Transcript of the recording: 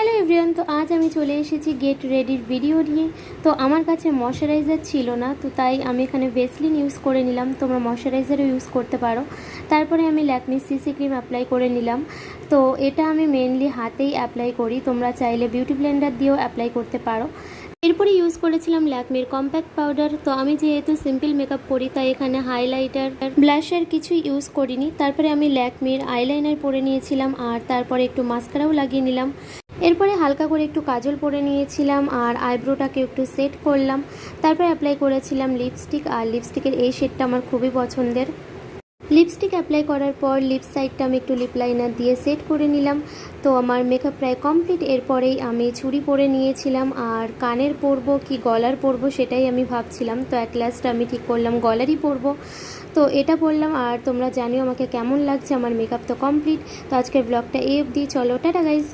Hello everyone, তো আজ আমি চলে এসেছি গেট রেডির ভিডিও নিয়ে। তো আমার কাছে ময়শ্চারাইজার ছিল না, তো তাই আমি এখানে ভেসলিন ইউজ করে নিলাম। তোমরা ময়শ্চারাইজারও ইউজ করতে পারো। তারপরে আমি ল্যাকমির সিসি ক্রিম অ্যাপ্লাই করে নিলাম। তো এটা আমি মেনলি হাতেই অ্যাপ্লাই করি, তোমরা চাইলে বিউটি ব্লেন্ডার দিয়েও অ্যাপ্লাই করতে পারো। এরপরে ইউজ করেছিলাম ল্যাকমির কম্প্যাক্ট পাউডার। তো আমি যেহেতু সিম্পল মেকআপ করি তাই এখানে হাইলাইটার ব্লাশার কিছুই ইউজ করিনি। তারপরে আমি ল্যাকমির আইলাইনার পরে নিয়েছিলাম আর তারপরে একটু মাস্কারাও লাগিয়ে নিলাম। এরপরে হালকা করে একটু কাজল পরে নিয়েছিলাম আর আইব্রোটাকে একটু সেট করলাম। তারপরে অ্যাপ্লাই করেছিলাম লিপস্টিক, আর লিপস্টিকের এই শেডটা আমার খুবই পছন্দের। লিপস্টিক অ্যাপ্লাই করার পর লিপ সাইডটা আমি একটু লিপ লাইনার দিয়ে সেট করে নিলাম। তো আমার মেকআপ প্রায় কমপ্লিট। এরপরেই আমি চুড়ি পরে নিয়েছিলাম আর কানের পরবো কি গলার পরবো সেটাই আমি ভাবছিলাম। তো অ্যাট লাস্ট আমি ঠিক করলাম গলারই পরবো। তো এটা বললাম, আর তোমরা জানিও আমাকে কেমন লাগছে। আমার মেকআপ তো কমপ্লিট। তো আজকের ব্লগটা এই অবধি, চলো টাটা গাইজ।